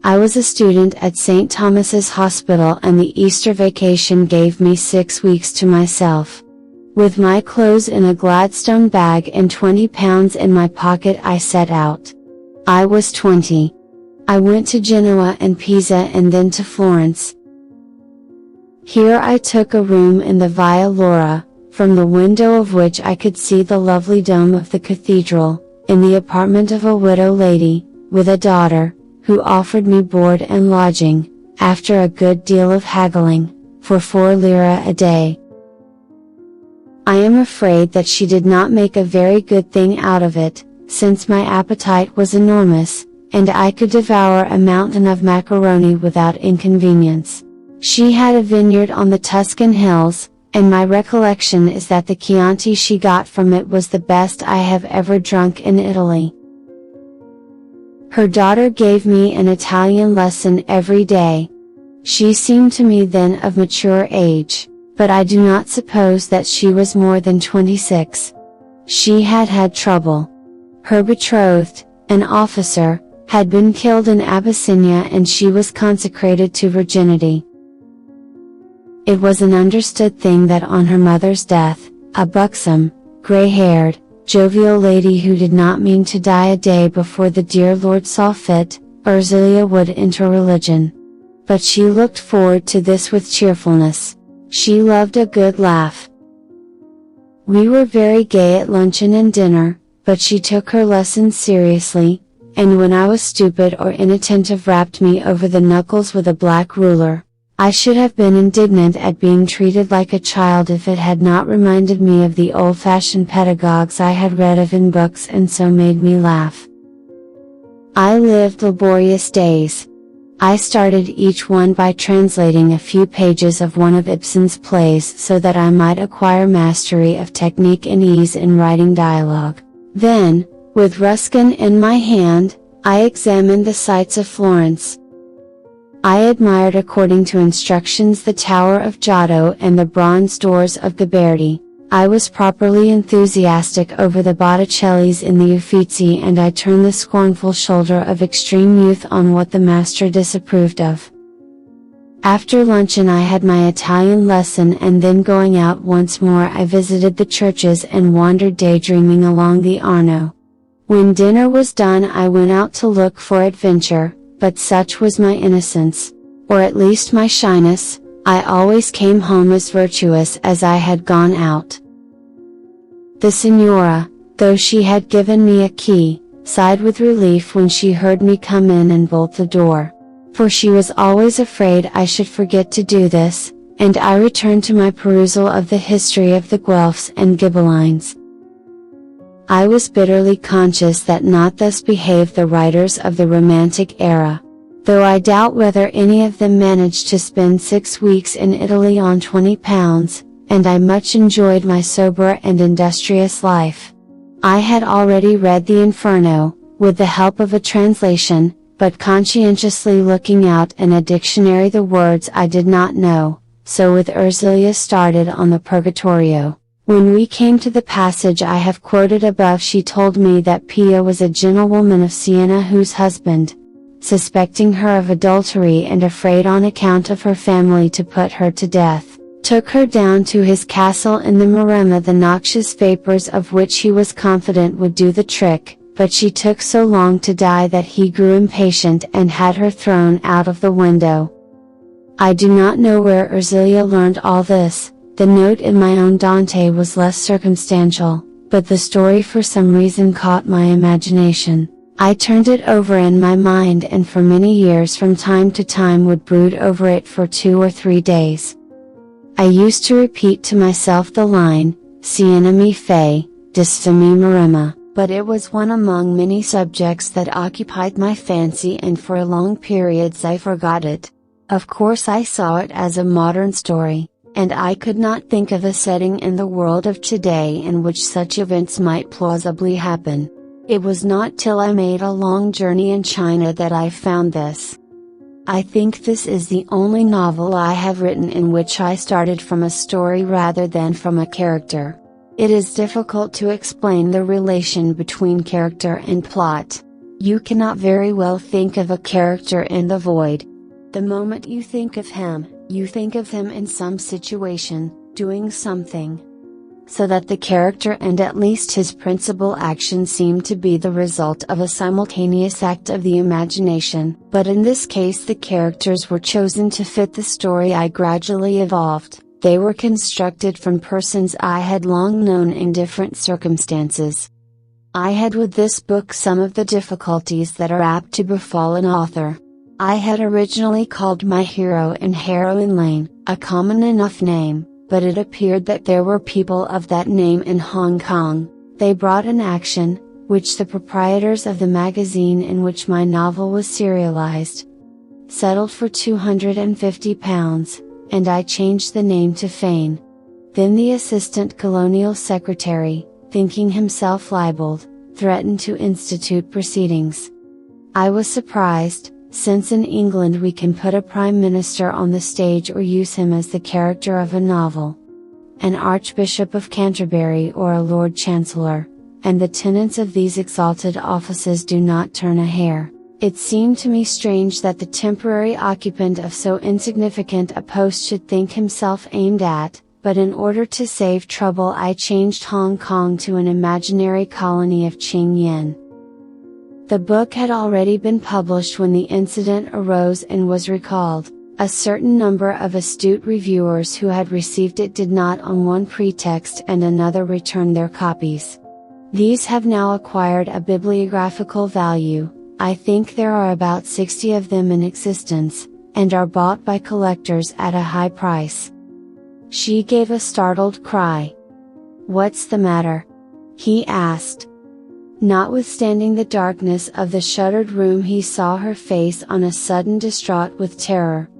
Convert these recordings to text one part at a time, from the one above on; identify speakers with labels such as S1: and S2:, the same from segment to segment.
S1: I was a student at St. Thomas's Hospital and the Easter vacation gave me 6 weeks to myself. With my clothes in a Gladstone bag and £20 in my pocket I set out. I was 20. I went to Genoa and Pisa and then to Florence. Here I took a room in the Via Laura, from the window of which I could see the lovely dome of the cathedral, in the apartment of a widow lady, with a daughter, who offered me board and lodging, after a good deal of haggling, for 4 lire a day. I am afraid that she did not make a very good thing out of it, since my appetite was enormous, and I could devour a mountain of macaroni without inconvenience. She had a vineyard on the Tuscan hills, and my recollection is that the Chianti she got from it was the best I have ever drunk in Italy. Her daughter gave me an Italian lesson every day. She seemed to me then of mature age, but I do not suppose that she was more than 26. She had had trouble. Her betrothed, an officer, had been killed in Abyssinia and she was consecrated to virginity. It was an understood thing that on her mother's death, a buxom, gray-haired, jovial lady who did not mean to die a day before the dear Lord saw fit, Ursula would enter religion. But she looked forward to this with cheerfulness. She loved a good laugh. We were very gay at luncheon and dinner, but she took her lessons seriously, and when I was stupid or inattentive rapped me over the knuckles with a black ruler. I should have been indignant at being treated like a child if it had not reminded me of the old-fashioned pedagogues I had read of in books and so made me laugh. I lived laborious days. I started each one by translating a few pages of one of Ibsen's plays so that I might acquire mastery of technique and ease in writing dialogue. Then, with Ruskin in my hand, I examined the sights of Florence. I admired according to instructions the Tower of Giotto and the bronze doors of Ghiberti. I was properly enthusiastic over the Botticellis in the Uffizi and I turned the scornful shoulder of extreme youth on what the master disapproved of. After luncheon I had my Italian lesson and then going out once more I visited the churches and wandered daydreaming along the Arno. When dinner was done I went out to look for adventure, but such was my innocence, or at least my shyness, I always came home as virtuous as I had gone out. The Signora, though she had given me a key, sighed with relief when she heard me come in and bolt the door. For she was always afraid I should forget to do this, and I returned to my perusal of the history of the Guelphs and Ghibellines. I was bitterly conscious that not thus behaved the writers of the Romantic era, though I doubt whether any of them managed to spend 6 weeks in Italy on £20, and I much enjoyed my sober and industrious life. I had already read the Inferno, with the help of a translation, but conscientiously looking out in a dictionary the words I did not know, so with Ursula started on the Purgatorio. When we came to the passage I have quoted above she told me that Pia was a gentlewoman of Siena whose husband, suspecting her of adultery and afraid on account of her family to put her to death, took her down to his castle in the Maremma, the noxious vapors of which he was confident would do the trick, but she took so long to die that he grew impatient and had her thrown out of the window. I do not know where Ursula learned all this. The note in my own Dante was less circumstantial, but the story for some reason caught my imagination. I turned it over in my mind and for many years from time to time would brood over it for 2 or 3 days. I used to repeat to myself the line, Siena mi fe, dista mi Maremma, but it was one among many subjects that occupied my fancy and for long periods I forgot it. Of course I saw it as a modern story, and I could not think of a setting in the world of today in which such events might plausibly happen. It was not till I made a long journey in China that I found this. I think this is the only novel I have written in which I started from a story rather than from a character. It is difficult to explain the relation between character and plot. You cannot very well think of a character in the void. The moment you think of him in some situation, doing something. So that the character and at least his principal action seem to be the result of a simultaneous act of the imagination. But in this case the characters were chosen to fit the story I gradually evolved. They were constructed from persons I had long known in different circumstances. I had with this book some of the difficulties that are apt to befall an author. I had originally called my hero and heroine Lane, a common enough name, but it appeared that there were people of that name in Hong Kong. They brought an action, which the proprietors of the magazine in which my novel was serialized settled for £250, and I changed the name to Fane. Then the assistant colonial secretary, thinking himself libeled, threatened to institute proceedings. I was surprised, since in England we can put a prime minister on the stage or use him as the character of a novel. An Archbishop of Canterbury or a Lord Chancellor, and the tenants of these exalted offices do not turn a hair. It seemed to me strange that the temporary occupant of so insignificant a post should think himself aimed at, but in order to save trouble I changed Hong Kong to an imaginary colony of Ching Yen. The book had already been published when the incident arose and was recalled. A certain number of astute reviewers who had received it did not on one pretext and another return their copies. These have now acquired a bibliographical value. I think there are about 60 of them in existence, and are bought by collectors at a high price. She gave a startled cry. "What's the matter?" he asked. Notwithstanding the darkness of the shuttered room he saw her face on a sudden distraught with terror.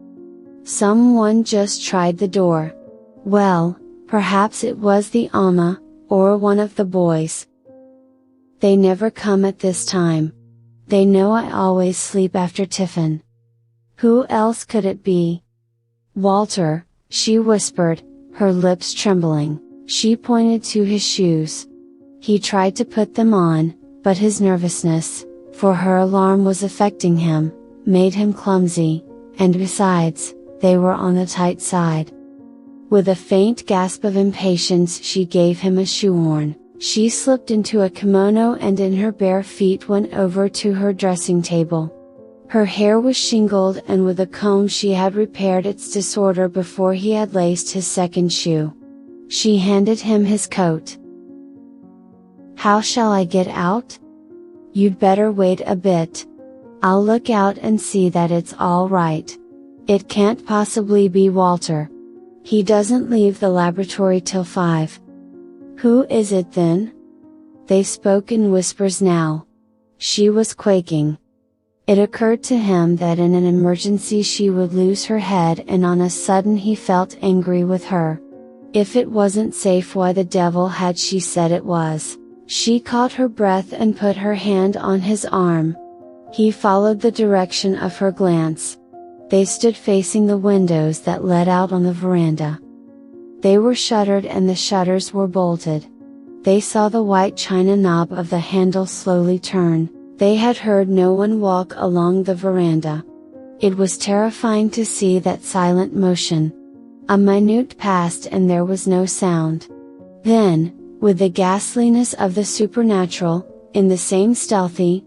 S1: Someone just tried the door. Well, perhaps it was the Amma, or one of the boys. They never come at this time. They know I always sleep after tiffin. Who else could it be? Walter, she whispered, her lips trembling. She pointed to his shoes. He tried to put them on, but his nervousness, for her alarm was affecting him, made him clumsy, and besides, they were on the tight side. With a faint gasp of impatience she gave him a shoehorn. She slipped into a kimono and in her bare feet went over to her dressing table. Her hair was shingled and with a comb she had repaired its disorder before he had laced his second shoe. She handed him his coat. "How shall I get out?" "You'd better wait a bit. I'll look out and see that it's all right. It can't possibly be Walter. He doesn't leave the laboratory till 5. "Who is it then?" They spoke in whispers now. She was quaking. It occurred to him that in an emergency she would lose her head, and on a sudden he felt angry with her. If it wasn't safe, why the devil had she said it was? She caught her breath and put her hand on his arm. He followed the direction of her glance. They stood facing the windows that led out on the veranda. They were shuttered and the shutters were bolted. They saw the white china knob of the handle slowly turn. They had heard no one walk along the veranda. It was terrifying to see that silent motion. A minute passed and there was no sound. Then, with the ghastliness of the supernatural, in the same stealthy,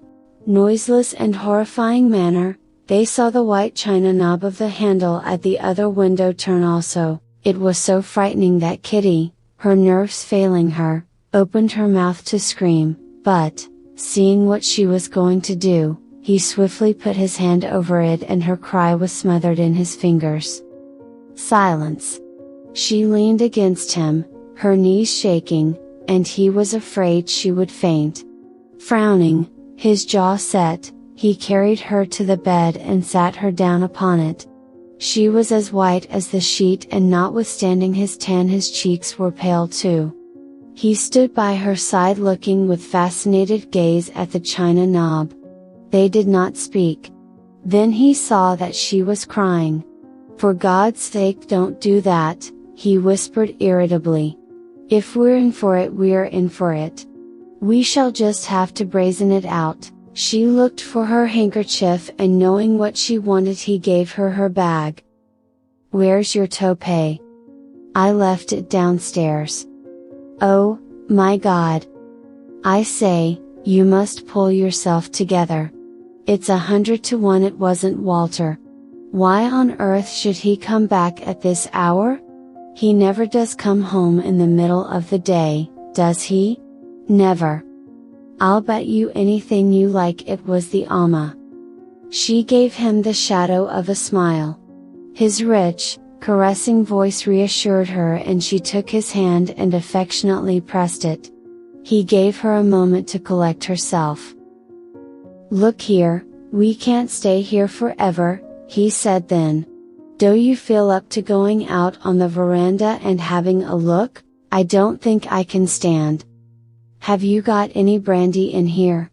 S1: noiseless and horrifying manner, they saw the white china knob of the handle at the other window turn also. It was so frightening that Kitty, her nerves failing her, opened her mouth to scream, but, seeing what she was going to do, he swiftly put his hand over it and her cry was smothered in his fingers. Silence. She leaned against him, her knees shaking, and he was afraid she would faint. Frowning, his jaw set, he carried her to the bed and sat her down upon it. She was as white as the sheet, and notwithstanding his tan his cheeks were pale too. He stood by her side looking with fascinated gaze at the china knob. They did not speak. Then he saw that she was crying. "For God's sake don't do that," he whispered irritably. "If we're in for it, we're in for it. We shall just have to brazen it out, She looked for her handkerchief and knowing what she wanted he gave her her bag. "Where's your toupee?" "I left it downstairs." "Oh, my God. I say, you must pull yourself together. It's 100 to 1 it wasn't Walter. Why on earth should he come back at this hour? He never does come home in the middle of the day, does he? Never. I'll bet you anything you like it was the Amma." She gave him the shadow of a smile. His rich, caressing voice reassured her and she took his hand and affectionately pressed it. He gave her a moment to collect herself. "Look here, we can't stay here forever," he said then. "Do you feel up to going out on the veranda and having a look? I don't think I can stand. Have you got any brandy in here?"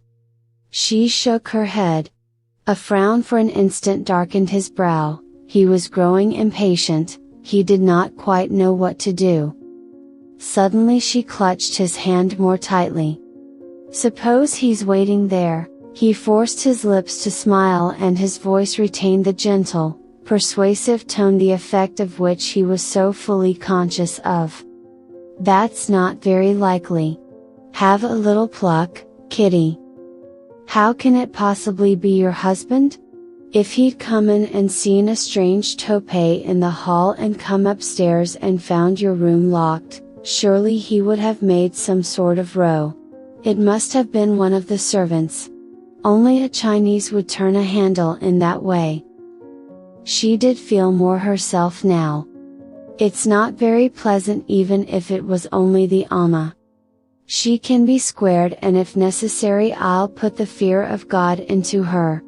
S1: She shook her head. A frown for an instant darkened his brow. He was growing impatient, he did not quite know what to do. Suddenly she clutched his hand more tightly. "Suppose he's waiting there." He forced his lips to smile and his voice retained the gentle, persuasive tone the effect of which he was so fully conscious of. "That's not very likely. Have a little pluck, Kitty. How can it possibly be your husband? If he'd come in and seen a strange toupee in the hall and come upstairs and found your room locked, surely he would have made some sort of row. It must have been one of the servants. Only a Chinese would turn a handle in that way." She did feel more herself now. "It's not very pleasant even if it was only the Amma. She can be squared and if necessary I'll put the fear of God into her.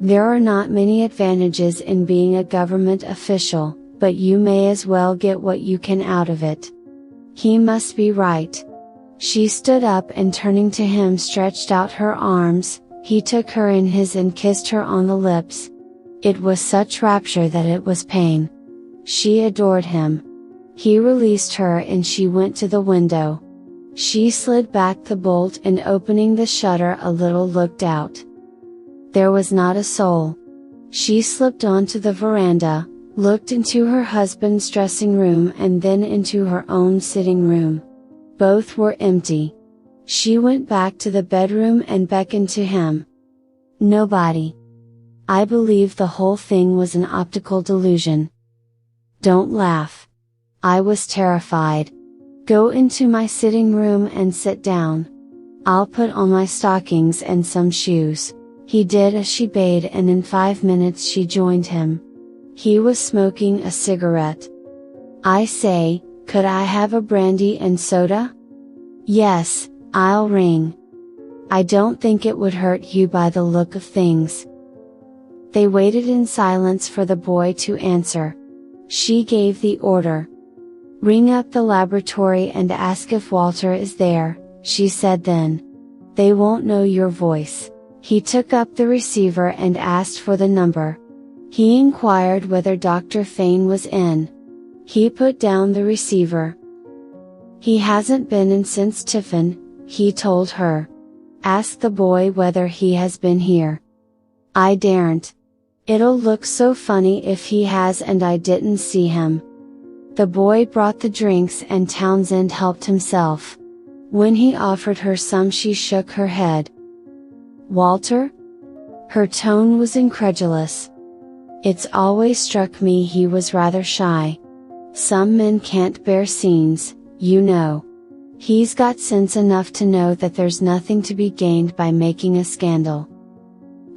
S1: There are not many advantages in being a government official, but you may as well get what you can out of it. He must be right." She stood up and turning to him stretched out her arms. He took her in his and kissed her on the lips. It was such rapture that it was pain. She adored him. He released her and she went to the window. She slid back the bolt and opening the shutter a little looked out. There was not a soul. She slipped onto the veranda, looked into her husband's dressing room and then into her own sitting room. Both were empty. She went back to the bedroom and beckoned to him. "Nobody. I believe the whole thing was an optical delusion. Don't laugh. I was terrified. Go into my sitting room and sit down. I'll put on my stockings and some shoes." He did as she bade and in 5 minutes she joined him. He was smoking a cigarette. "I say, could I have a brandy and soda?" "Yes, I'll ring. I don't think it would hurt you by the look of things." They waited in silence for the boy to answer. She gave the order. "Ring up the laboratory and ask if Walter is there," she said then. "They won't know your voice." He took up the receiver and asked for the number. He inquired whether Dr. Fane was in. He put down the receiver. "He hasn't been in since tiffin," he told her. "Ask the boy whether he has been here." "I daren't. It'll look so funny if he has and I didn't see him." The boy brought the drinks and Townsend helped himself. When he offered her some she shook her head. "Walter?" Her tone was incredulous. "It's always struck me he was rather shy. Some men can't bear scenes, you know. He's got sense enough to know that there's nothing to be gained by making a scandal."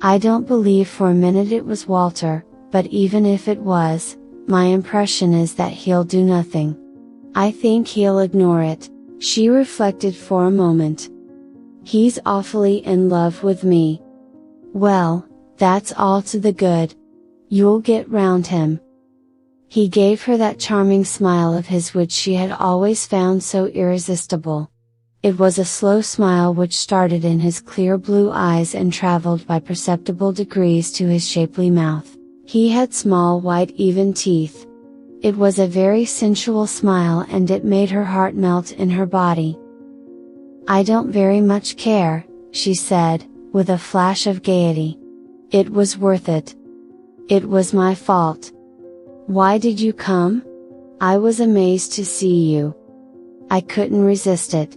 S1: I don't believe for a minute it was Walter, but even if it was, my impression is that he'll do nothing. I think he'll ignore it. She reflected for a moment. "He's awfully in love with me." "Well, that's all to the good. You'll get round him." He gave her that charming smile of his which she had always found so irresistible. It was a slow smile which started in his clear blue eyes and traveled by perceptible degrees to his shapely mouth. He had small white even teeth. It was a very sensual smile and it made her heart melt in her body. "I don't very much care," she said, with a flash of gaiety. "It was worth it. It was my fault. Why did you come? I was amazed to see you. I couldn't resist it,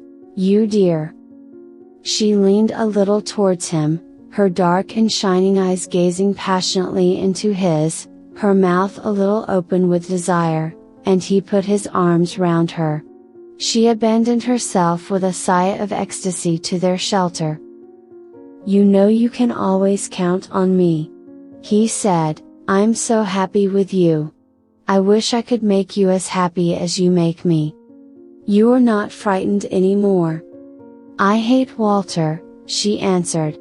S1: you dear." She leaned a little towards him, her dark and shining eyes gazing passionately into his, her mouth a little open with desire, and he put his arms round her. She abandoned herself with a sigh of ecstasy to their shelter. "You know you can always count on me," he said. "I'm so happy with you. I wish I could make you as happy as you make me. You are not frightened anymore." "I hate Walter," she answered.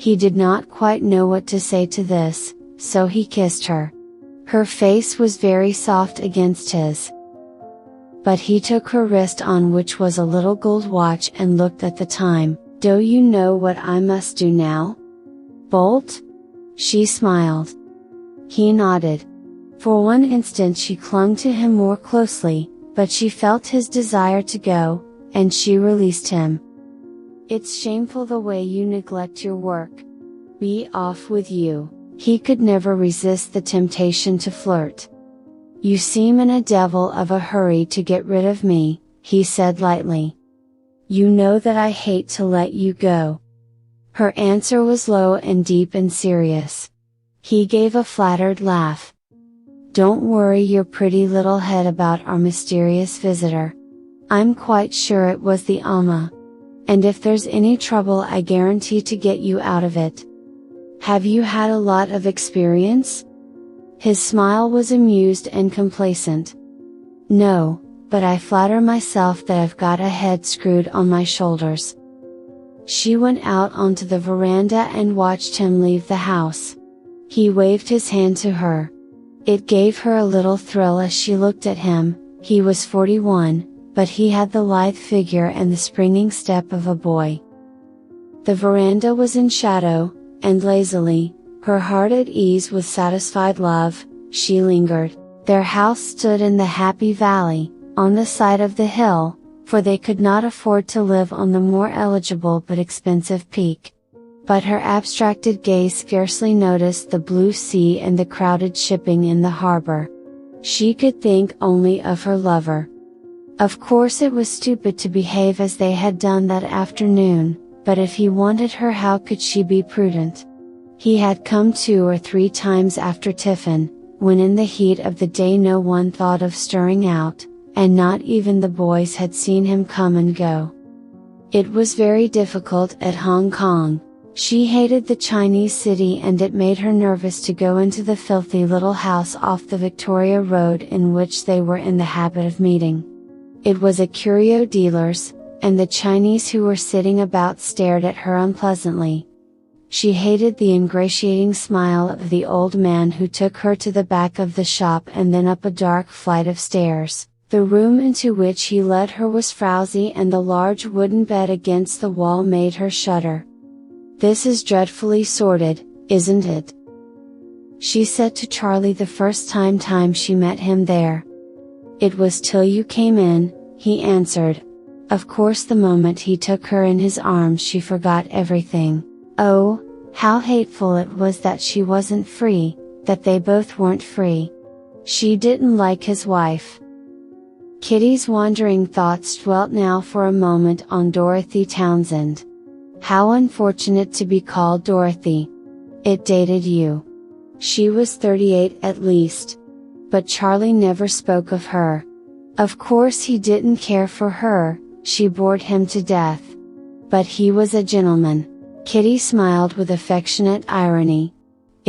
S1: He did not quite know what to say to this, so he kissed her. Her face was very soft against his. But he took her wrist on which was a little gold watch and looked at the time. "Do you know what I must do now? Bolt?" She smiled. He nodded. For one instant she clung to him more closely, but she felt his desire to go, and she released him. "It's shameful the way you neglect your work. Be off with you." He could never resist the temptation to flirt. "You seem in a devil of a hurry to get rid of me," he said lightly. "You know that I hate to let you go." Her answer was low and deep and serious. He gave a flattered laugh. "Don't worry your pretty little head about our mysterious visitor. I'm quite sure it was the Alma. And if there's any trouble I guarantee to get you out of it. Have you had a lot of experience?" His smile was amused and complacent. "No, but I flatter myself that I've got a head screwed on my shoulders." She went out onto the veranda and watched him leave the house. He waved his hand to her. It gave her a little thrill as she looked at him. He was 41, but he had the lithe figure and the springing step of a boy. The veranda was in shadow, and lazily, her heart at ease with satisfied love, she lingered. Their house stood in the happy valley, on the side of the hill, for they could not afford to live on the more eligible but expensive peak. But her abstracted gaze scarcely noticed the blue sea and the crowded shipping in the harbor. She could think only of her lover. Of course it was stupid to behave as they had done that afternoon, but if he wanted her, how could she be prudent? He had come 2 or 3 times after tiffin, when in the heat of the day no one thought of stirring out, and not even the boys had seen him come and go. It was very difficult at Hong Kong. She hated the Chinese city and it made her nervous to go into the filthy little house off the Victoria Road in which they were in the habit of meeting. It was a curio dealer's, and the Chinese who were sitting about stared at her unpleasantly. She hated the ingratiating smile of the old man who took her to the back of the shop and then up a dark flight of stairs. The room into which he led her was frowsy and the large wooden bed against the wall made her shudder. "This is dreadfully sordid, isn't it?" she said to Charlie the first time she met him there. "It was till you came in," he answered. Of course the moment he took her in his arms she forgot everything. Oh, how hateful it was that she wasn't free, that they both weren't free. She didn't like his wife. Kitty's wandering thoughts dwelt now for a moment on Dorothy Townsend. How unfortunate to be called Dorothy. It dated you. She was 38 at least. But Charlie never spoke of her. Of course he didn't care for her, she bored him to death. But he was a gentleman. Kitty smiled with affectionate irony.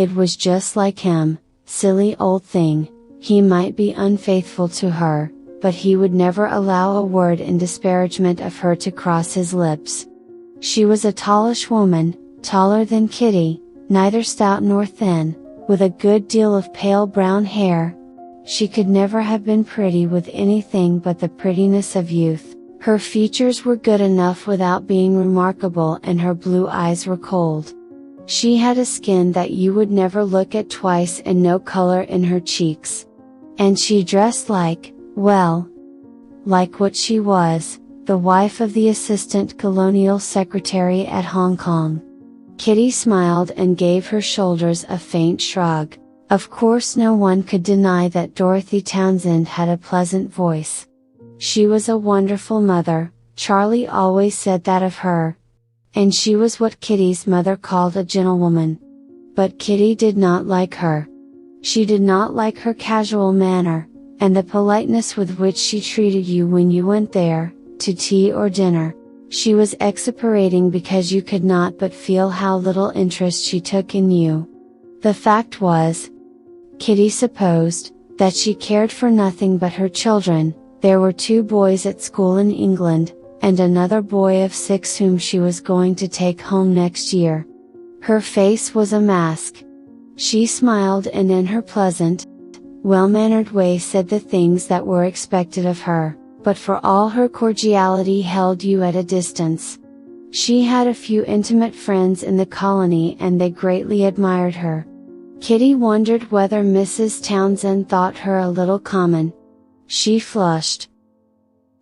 S1: It was just like him, silly old thing, he might be unfaithful to her, but he would never allow a word in disparagement of her to cross his lips. She was a tallish woman, taller than Kitty, neither stout nor thin, with a good deal of pale brown hair. She could never have been pretty with anything but the prettiness of youth. Her features were good enough without being remarkable and her blue eyes were cold. She had a skin that you would never look at twice and no color in her cheeks. And she dressed like, well, like what she was, the wife of the assistant colonial secretary at Hong Kong. Kitty smiled and gave her shoulders a faint shrug. Of course no one could deny that Dorothy Townsend had a pleasant voice. She was a wonderful mother, Charlie always said that of her. And she was what Kitty's mother called a gentlewoman. But Kitty did not like her. She did not like her casual manner, and the politeness with which she treated you when you went there, to tea or dinner. She was exasperating because you could not but feel how little interest she took in you. The fact was, Kitty supposed, that she cared for nothing but her children. There were 2 boys at school in England, and another boy of 6 whom she was going to take home next year. Her face was a mask. She smiled and in her pleasant, well-mannered way said the things that were expected of her, but for all her cordiality held you at a distance. She had a few intimate friends in the colony and they greatly admired her. Kitty wondered whether Mrs. Townsend thought her a little common. She flushed.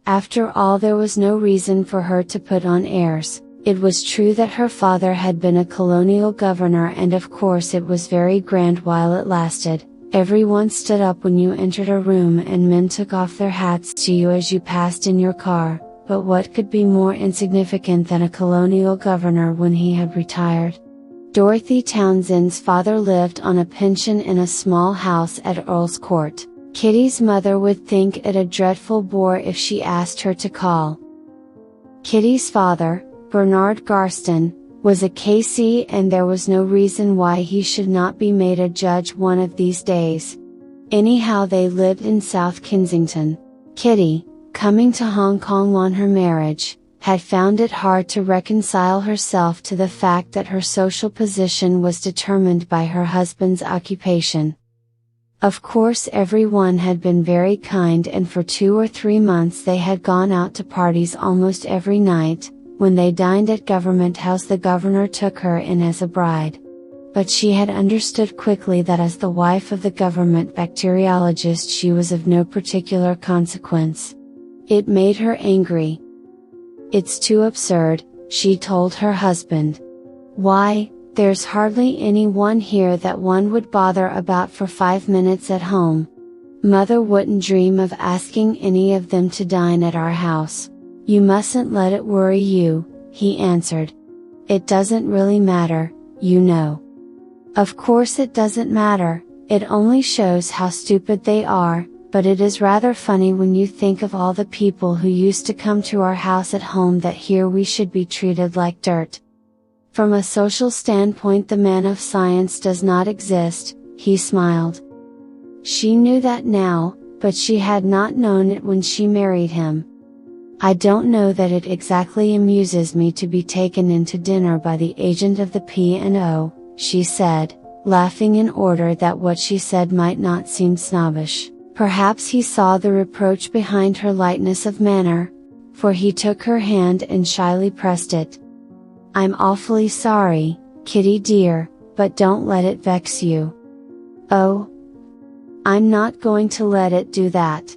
S1: After all, there was no reason for her to put on airs. It was true that her father had been a colonial governor and of course it was very grand while it lasted. Everyone stood up when you entered a room and men took off their hats to you as you passed in your car, but what could be more insignificant than a colonial governor when he had retired? Dorothy Townsend's father lived on a pension in a small house at Earl's Court. Kitty's mother would think it a dreadful bore if she asked her to call. Kitty's father, Bernard Garston, was a KC and there was no reason why he should not be made a judge one of these days. Anyhow, they lived in South Kensington. Kitty, coming to Hong Kong on her marriage, had found it hard to reconcile herself to the fact that her social position was determined by her husband's occupation. Of course everyone had been very kind and for 2 or 3 months they had gone out to parties almost every night. When they dined at Government House the governor took her in as a bride. But she had understood quickly that as the wife of the government bacteriologist she was of no particular consequence. It made her angry. "It's too absurd," she told her husband. "Why, there's hardly anyone here that one would bother about for 5 minutes at home. Mother wouldn't dream of asking any of them to dine at our house." "You mustn't let it worry you," he answered. "It doesn't really matter, you know." Of course it doesn't matter, it only shows how stupid they are, but it is rather funny when you think of all the people who used to come to our house at home that here we should be treated like dirt. From a social standpoint the man of science does not exist, he smiled. She knew that now, but she had not known it when she married him. "I don't know that it exactly amuses me to be taken in to dinner by the agent of the P&O, she said, laughing in order that what she said might not seem snobbish. Perhaps he saw the reproach behind her lightness of manner, for he took her hand and shyly pressed it. "I'm awfully sorry, Kitty dear, but don't let it vex you." "Oh, I'm not going to let it do that.